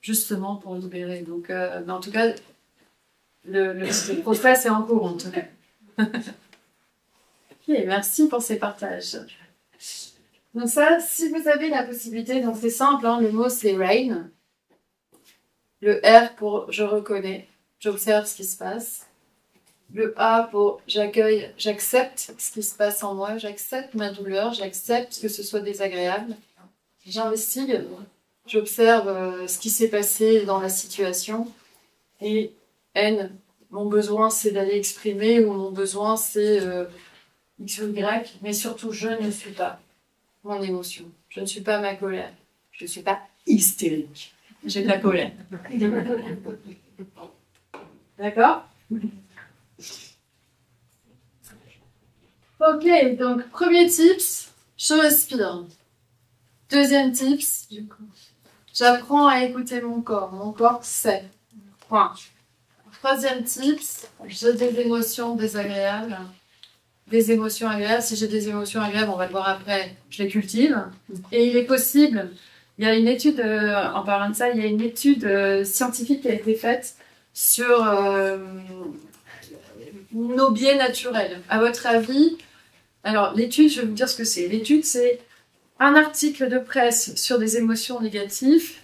justement pour libérer. Donc, mais en tout cas, le process est en cours, en tout cas. Ok, merci pour ces partages. Donc ça, si vous avez la possibilité, donc c'est simple, hein, le mot c'est rain. Le R pour je reconnais, j'observe ce qui se passe. Le A pour j'accueille, j'accepte ce qui se passe en moi, j'accepte ma douleur, j'accepte que ce soit désagréable. J'investigue, j'observe ce qui s'est passé dans la situation. Et N, mon besoin c'est d'aller exprimer ou mon besoin c'est X ou Y, mais surtout je ne suis pas mon émotion. Je ne suis pas ma colère. Je ne suis pas hystérique. J'ai de la colère. D'accord? Ok, donc premier tips, je respire. Deuxième tips, j'apprends à écouter mon corps. Mon corps sait. Point. Troisième tips, j'ai des émotions désagréables. Des émotions agréables. Si j'ai des émotions agréables, on va le voir après, je les cultive. Et il est possible, il y a une étude, en parlant de ça, il y a une étude scientifique qui a été faite sur nos biais naturels. À votre avis, alors l'étude, je vais vous dire ce que c'est. L'étude, c'est un article de presse sur des émotions négatives,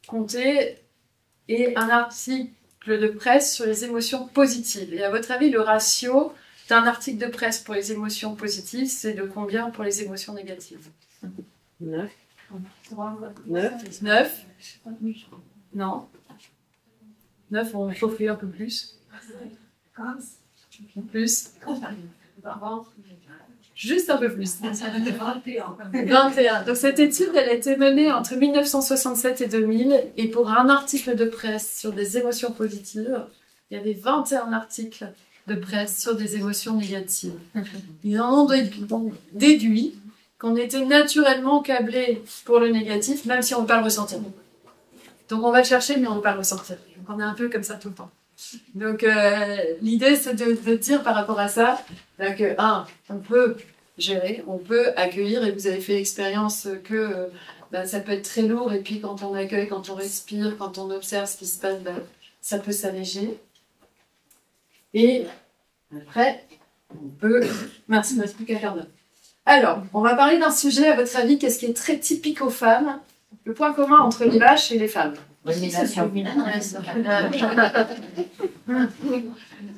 compté, et un article de presse sur les émotions positives. Et à votre avis, le ratio d'un article de presse pour les émotions positives, c'est de combien pour les émotions négatives? 9. 9. Non. 9, on faut offrir un peu plus. Plus. Juste un peu plus. 21. Donc cette étude, elle a été menée entre 1967 et 2000. Et pour un article de presse sur des émotions positives, il y avait 21 articles de presse sur des émotions négatives. Ils en ont déduit qu'on était naturellement câblé pour le négatif, même si on ne veut pas le ressentir. Donc on va le chercher, mais on ne veut pas le ressentir. Donc on est un peu comme ça tout le temps. Donc l'idée, c'est de dire par rapport à ça que, on peut gérer, on peut accueillir, et vous avez fait l'expérience que ça peut être très lourd, et puis quand on accueille, quand on respire, quand on observe ce qui se passe, ça peut s'alléger. Et après, Merci, il ne reste plus qu'un quart d'heure. Alors, on va parler d'un sujet, à votre avis, qu'est-ce qui est très typique aux femmes? Le point commun entre les vaches et les femmes. Rumination.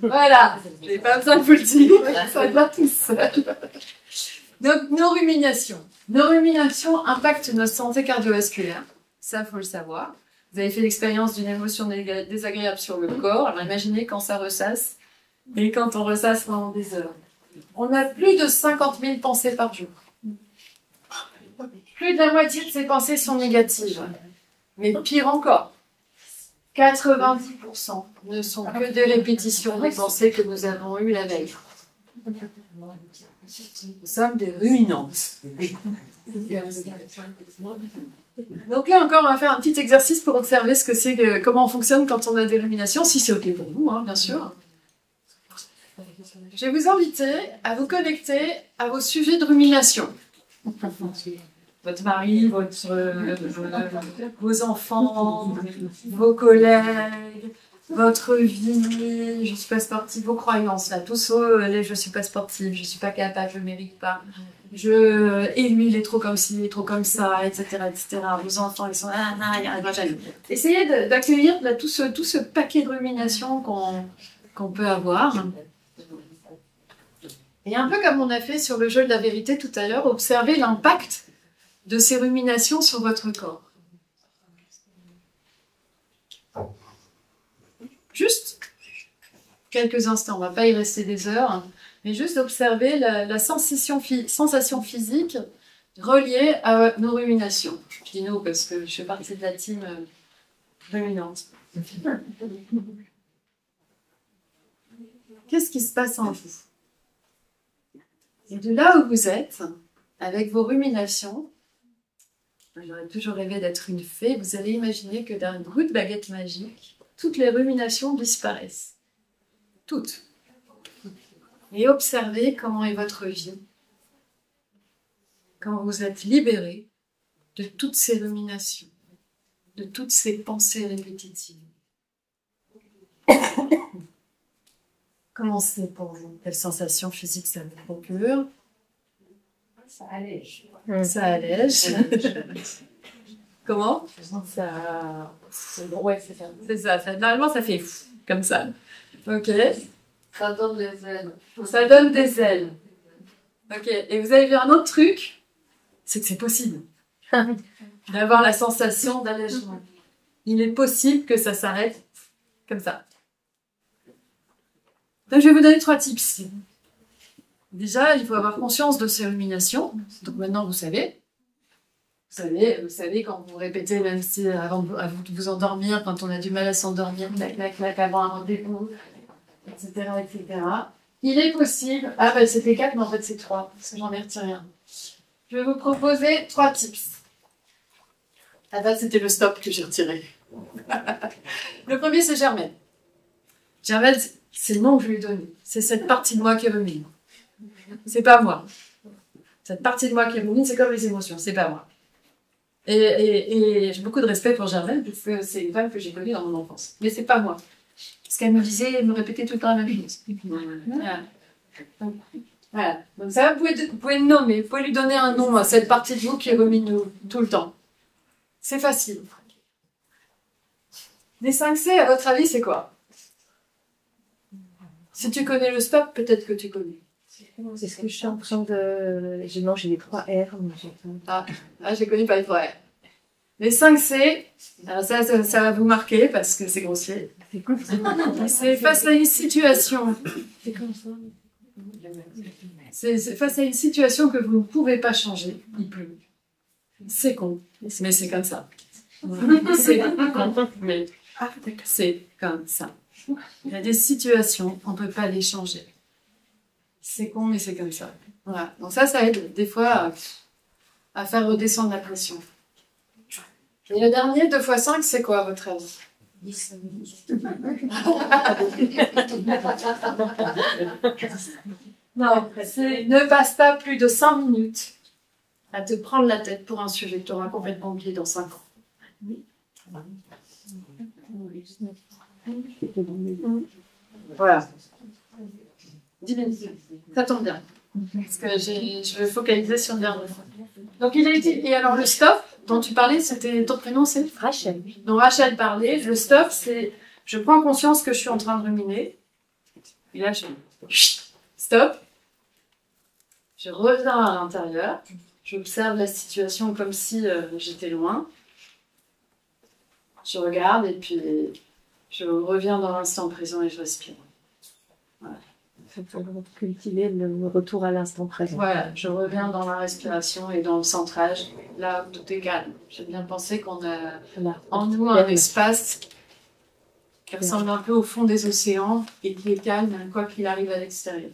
Voilà, je n'ai pas besoin de vous le dire, ça va tout seul. Donc, nos ruminations. Nos ruminations impactent notre santé cardiovasculaire. Ça, il faut le savoir. Vous avez fait l'expérience d'une émotion désagréable sur le corps. Alors, imaginez quand ça ressasse et quand on ressasse pendant des heures. On a plus de 50 000 pensées par jour. Plus de la moitié de ces pensées sont négatives. Mais pire encore, 90% ne sont que des répétitions des pensées que nous avons eues la veille. Nous sommes des ruminantes. Donc là encore, on va faire un petit exercice pour observer ce que c'est, comment on fonctionne quand on a des ruminations, si c'est OK pour vous, hein, bien sûr. Je vais vous inviter à vous connecter à vos sujets de rumination. Votre mari, vos enfants, vos collègues, votre vie, je ne suis pas sportive, vos croyances, là, tous les je ne suis pas sportive, je ne suis pas capable, je ne mérite pas, et lui il est trop comme ci, il est trop comme ça, etc., etc. Vos enfants, ils sont il n'y arrivera jamais. Essayez d'accueillir là, tout ce paquet de ruminations qu'on peut avoir. Et un peu comme on a fait sur le jeu de la vérité tout à l'heure, observez l'impact de ces ruminations sur votre corps. Juste quelques instants, on ne va pas y rester des heures, mais juste observer la sensation physique reliée à nos ruminations. Je dis nous parce que je fais partie de la team ruminante. Qu'est-ce qui se passe en vous? Et de là où vous êtes, avec vos ruminations, j'aurais toujours rêvé d'être une fée, vous allez imaginer que d'un coup de baguette magique, toutes les ruminations disparaissent. Toutes. Et observez comment est votre vie, quand vous êtes libéré de toutes ces ruminations, de toutes ces pensées répétitives. Comment c'est pour vous? Quelle sensation physique ça vous procure? Ça allège. Ça allège. Comment? Ça... Ouais, c'est ça. C'est ça. Normalement, ça fait comme ça. Ok. Ça donne des ailes. Ça donne des ailes. Ok. Et vous avez vu un autre truc? C'est que c'est possible d'avoir la sensation d'allègement. Il est possible que ça s'arrête comme ça. Donc, je vais vous donner 3 tips. Déjà, il faut avoir conscience de ces ruminations. Donc maintenant, vous savez. Vous savez quand vous répétez, même si avant de vous endormir, quand on a du mal à s'endormir, clac, avant un rendez-vous, etc., etc. Il est possible... Ah, ben c'était 4, mais en fait c'est 3, parce que j'en ai retiré un. Je vais vous proposer 3 tips. Ah ben, c'était le stop que j'ai retiré. Le premier, c'est Germaine. Germaine, c'est le nom que je lui ai donné. C'est cette partie de moi qui rumine. C'est pas moi. Cette partie de moi qui rumine, c'est comme les émotions, c'est pas moi. Et j'ai beaucoup de respect pour Germaine, parce que c'est une femme que j'ai connue dans mon enfance. Mais c'est pas moi. Parce qu'elle me disait, elle me répétait tout le temps la même chose. Voilà. Donc ça, vous pouvez le nommer, vous pouvez lui donner un nom à cette partie de vous qui rumine tout le temps. C'est facile. Les 5 C, à votre avis, c'est quoi? Si tu connais le stop, peut-être que tu connais. C'est ce que je suis en train de... J'ai les 3 R. Mais je les connais pas les 3 R. Les 5 C, alors ça va vous marquer parce que c'est grossier. C'est face à une situation. C'est comme ça. C'est face à une situation que vous ne pouvez pas changer. Il pleut. C'est con, mais c'est comme ça. C'est con, mais c'est comme ça. Il y a des situations, on ne peut pas les changer. C'est con, mais c'est comme ça. Voilà. Donc ça aide des fois à faire redescendre la pression. Et le dernier, 2 x 5, c'est quoi à votre avis? 10. Non, ne passe pas plus de 5 minutes à te prendre la tête pour un sujet que tu auras complètement oublié dans 5 ans. Voilà. 10 minutes. Ça tombe bien. Parce que je vais focaliser sur le dernier. Donc, il a été. Et alors, le stop dont tu parlais, c'était ton prénom, c'est Rachel. Donc, Rachel parlait. Le stop, c'est je prends conscience que je suis en train de ruminer. Et là, je stop. Je reviens à l'intérieur. J'observe la situation comme si j'étais loin. Je regarde et puis je reviens dans l'instant présent et je respire. Pour cultiver le retour à l'instant présent. Voilà, je reviens dans la respiration et dans le centrage, là où tout est calme. J'ai bien pensé qu'on a Voilà. en nous un espace qui ressemble un peu au fond des océans et qui est calme, quoi qu'il arrive à l'extérieur.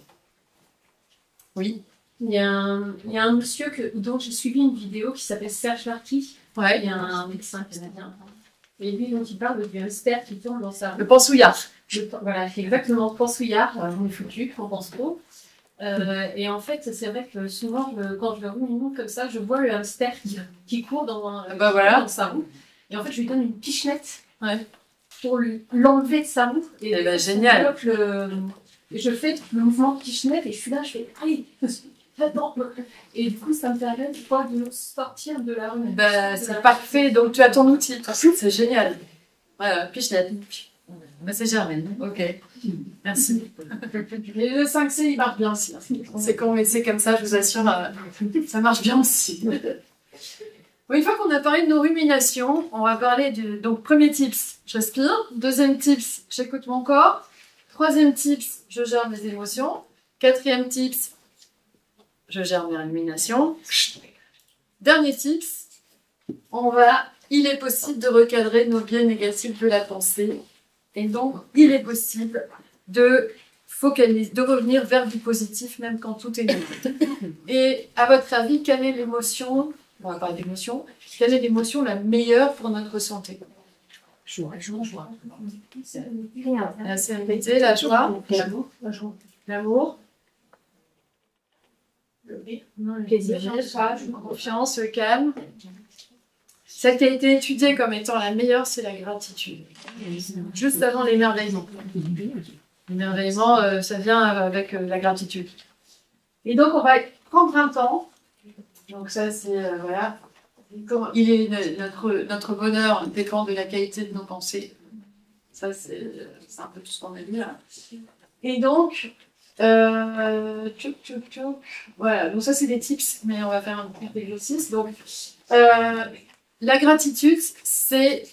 Oui. Il y a un monsieur dont j'ai suivi une vidéo qui s'appelle Serge Larky. Ouais. Il y a un médecin canadien. Et lui, dont il parle du hamster qui tombe dans sa... Le pansouillard. Voilà, c'est exactement pansouillard, on est foutu, on pense trop. Et en fait, c'est vrai que souvent, quand je le rumine comme ça, je vois le hamster qui court dans sa roue. Et en fait, je lui donne une pichenette pour l'enlever de sa roue. Et génial. Je fais le mouvement de pichenette et je suis là, je fais « Allez, attends !» Et du coup, ça me permet de sortir de la rue. C'est parfait, donc tu as ton outil. C'est génial. Voilà, pichenette. C'est Germaine. Ok. Merci. Et le 5C, il marche bien aussi. C'est con, mais c'est comme ça, je vous assure, ça marche bien aussi. Bon, une fois qu'on a parlé de nos ruminations, on va parler du... Donc, premier tips, je respire. Deuxième tips, j'écoute mon corps. Troisième tips, je gère mes émotions. Quatrième tips, je gère mes ruminations. Dernier tips, il est possible de recadrer nos biais négatifs de la pensée. Et donc, il est possible de revenir vers du positif, même quand tout est négatif. Et à votre avis, quelle est l'émotion, on va parler d'émotion, quelle est l'émotion la meilleure pour notre santé? Joie. La sérénité, la joie, l'amour, le plaisir, la confiance, le calme. Celle qui a été étudiée comme étant la meilleure, c'est la gratitude. Juste avant l'émerveillement. L'émerveillement, ça vient avec la gratitude. Et donc, on va prendre un temps. Donc ça, c'est, voilà. Notre bonheur dépend de la qualité de nos pensées. Ça, c'est un peu tout ce qu'on a vu là. Et donc, voilà. Donc ça, c'est des tips, mais on va faire un petit exercice. Donc, la gratitude, c'est...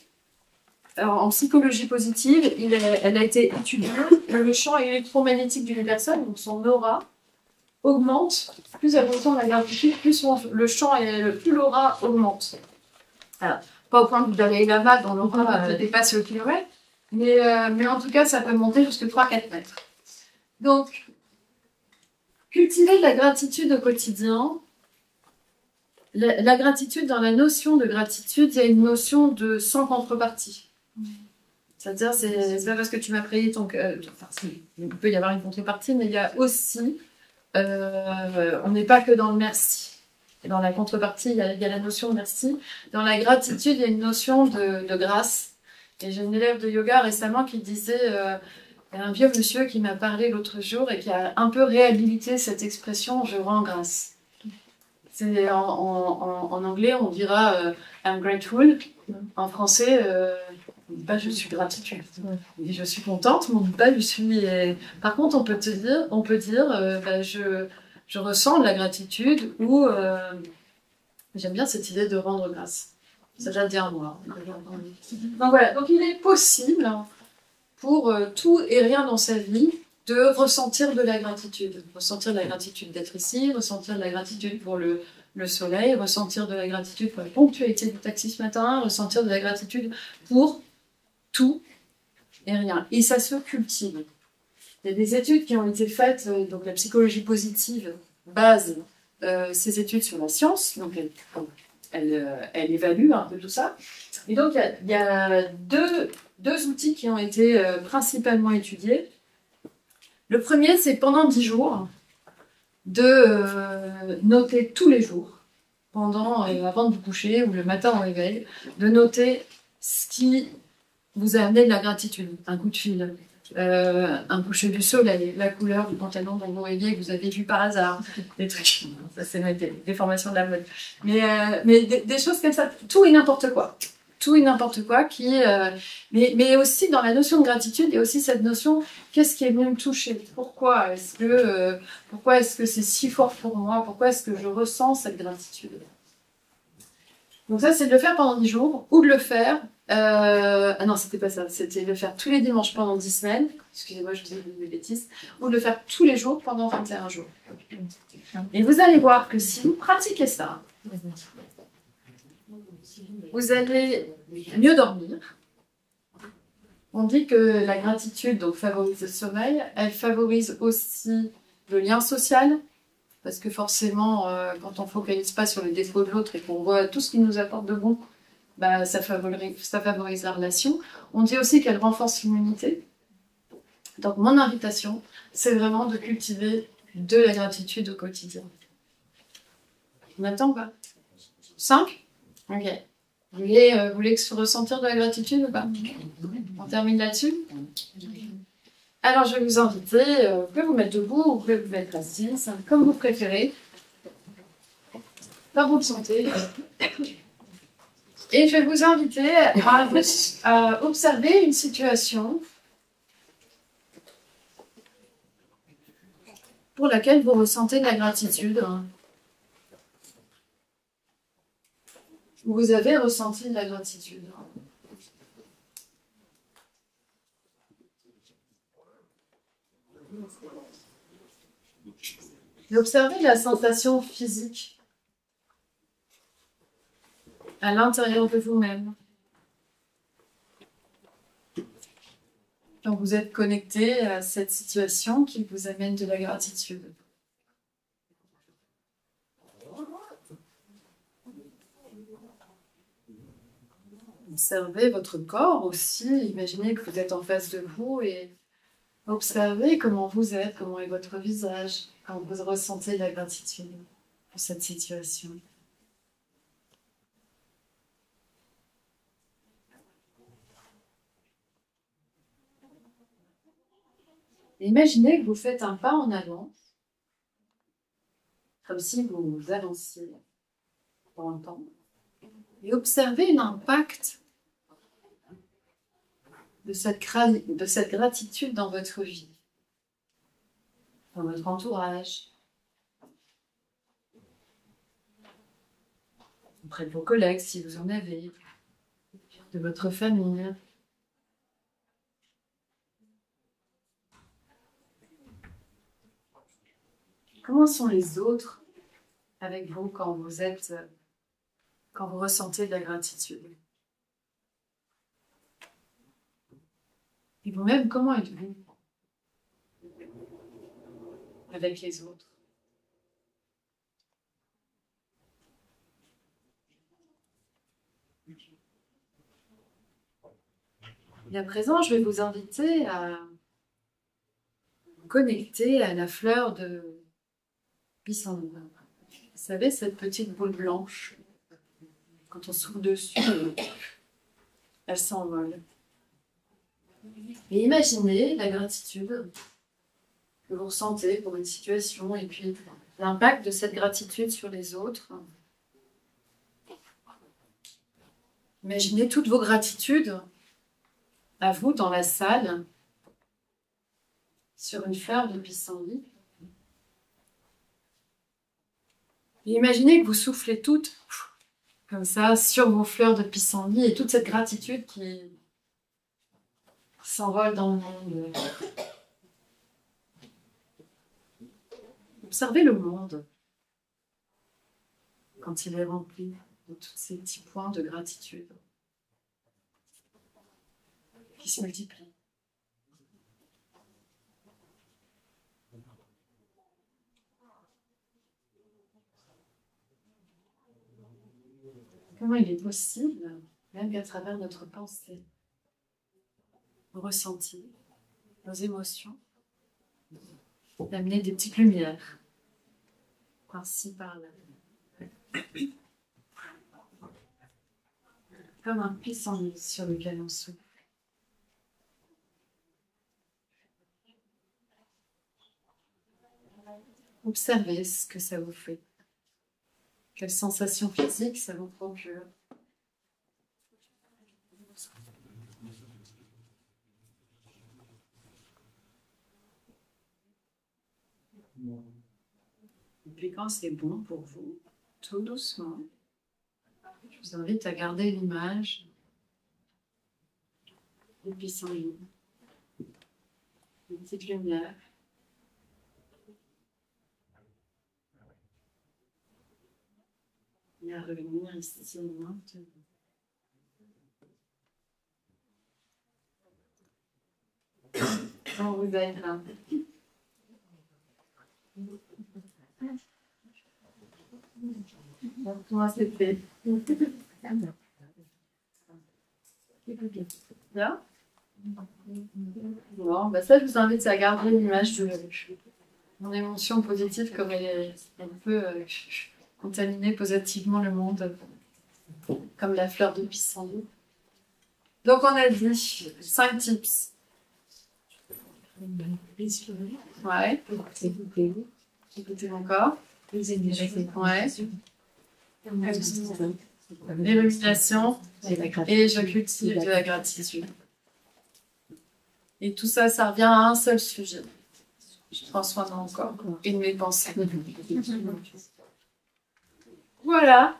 Alors, en psychologie positive, elle a été étudiée. Le champ électromagnétique d'une personne, donc son aura, augmente. Plus elle ressent la gratitude, plus le champ et plus l'aura augmente. Alors, pas au point de Dalai Lama dont l'aura dépasse le kilomètre, mais en tout cas, ça peut monter jusqu'à 3-4 mètres. Donc, cultiver de la gratitude au quotidien. La gratitude, dans la notion de gratitude, il y a une notion de sans contrepartie. C'est-à-dire, c'est pas parce que tu m'as payé ton... il peut y avoir une contrepartie, mais il y a aussi... on n'est pas que dans le merci. Et dans la contrepartie, il y a la notion de merci. Dans la gratitude, il y a une notion de grâce. Et j'ai une élève de yoga récemment qui disait... il y a un vieux monsieur qui m'a parlé l'autre jour et qui a un peu réhabilité cette expression « je rends grâce ». En anglais, on dira I'm grateful. En français, on dit pas je suis gratitude. On dit je suis contente, mais on dit pas je suis. Par contre, on peut dire je ressens de la gratitude ou j'aime bien cette idée de rendre grâce. Ça veut dire moi. Donc voilà. Donc il est possible pour tout et rien dans sa vie de ressentir de la gratitude. Ressentir de la gratitude d'être ici, ressentir de la gratitude pour le soleil, ressentir de la gratitude pour la ponctualité du taxi ce matin, ressentir de la gratitude pour tout et rien. Et ça se cultive. Il y a des études qui ont été faites, donc la psychologie positive base ces études sur la science, donc elle évalue un peu tout ça. Et donc il y a deux outils qui ont été principalement étudiés. Le premier, c'est pendant 10 jours, de noter tous les jours, avant de vous coucher ou le matin au réveil, de noter ce qui vous a amené de la gratitude. Un coup de fil, un coucher du soleil, la couleur du pantalon dont vous rêviez que vous avez vu par hasard, des trucs, ça c'est des formations de la mode, mais des choses comme ça, tout et n'importe quoi. Tout et n'importe quoi mais aussi dans la notion de gratitude, il y a aussi cette notion, qu'est-ce qui est venu me toucher? Pourquoi est-ce que c'est si fort pour moi? Pourquoi est-ce que je ressens cette gratitude? Donc ça, c'est de le faire pendant 10 jours, ou de le faire... Ah non, c'était pas ça, c'était de le faire tous les dimanches pendant 10 semaines, excusez-moi, je vous ai dit des bêtises, ou de le faire tous les jours pendant 21 jours. Et vous allez voir que si vous pratiquez ça, vous allez mieux dormir. On dit que la gratitude donc, favorise le sommeil, elle favorise aussi le lien social, parce que forcément, quand on ne focalise pas sur les défauts de l'autre et qu'on voit tout ce qui nous apporte de bon, bah, ça favorise la relation. On dit aussi qu'elle renforce l'immunité. Donc mon invitation, c'est vraiment de cultiver de la gratitude au quotidien. On attend pas 5 Ok. Vous voulez que se ressentir de la gratitude ou pas? On termine là-dessus. Alors je vais vous inviter, vous pouvez vous mettre debout, vous pouvez vous mettre assis, comme vous préférez, comme vous le sentez. Et je vais vous inviter à observer une situation pour laquelle vous ressentez de la gratitude. Vous avez ressenti de la gratitude. Et observez la sensation physique à l'intérieur de vous-même. Quand vous êtes connecté à cette situation qui vous amène de la gratitude. Observez votre corps aussi, imaginez que vous êtes en face de vous et observez comment vous êtes, comment est votre visage quand vous ressentez la gratitude pour cette situation. Imaginez que vous faites un pas en avant, comme si vous avanciez dans le temps, et observez l'impact de cette gratitude dans votre vie, dans votre entourage, auprès de vos collègues si vous en avez, de votre famille. Comment sont les autres avec vous quand vous ressentez de la gratitude? Et vous-même, comment êtes-vous avec les autres? Et à présent, je vais vous inviter à vous connecter à la fleur de pissenlit. Vous savez, cette petite boule blanche, quand on souffle dessus, elle s'envole. Et imaginez la gratitude que vous ressentez pour une situation et puis l'impact de cette gratitude sur les autres. Imaginez toutes vos gratitudes à vous dans la salle sur une fleur de pissenlit. Et imaginez que vous soufflez toutes comme ça sur vos fleurs de pissenlit et toute cette gratitude qui s'envole dans le monde. Observez le monde quand il est rempli de tous ces petits points de gratitude qui se multiplient. Comment il est possible, même qu'à travers notre pensée, nos ressentis, nos émotions, d'amener des petites lumières, par-ci, par-là. Comme un pissenlit sur lequel on souffle. Observez ce que ça vous fait. Quelles sensations physiques ça vous procure. Et puis quand c'est bon pour vous, tout doucement, je vous invite à garder l'image du pissenlit. Une petite lumière. Et à revenir ici maintenant. Quand vous êtes là. Comment c'est fait? Bien? Bon, bah ça, je vous invite à garder l'image de mon émotion positive comme elle peut contaminer positivement le monde, comme la fleur de pissenlit. Donc, on a dit 5 tips. Ouais. Écoutez mon corps. Ouais. L'illumination. Et je cultive de la gratitude. Et tout ça, ça revient à un seul sujet. Je prends soin de mon corps et de mes pensées. Voilà.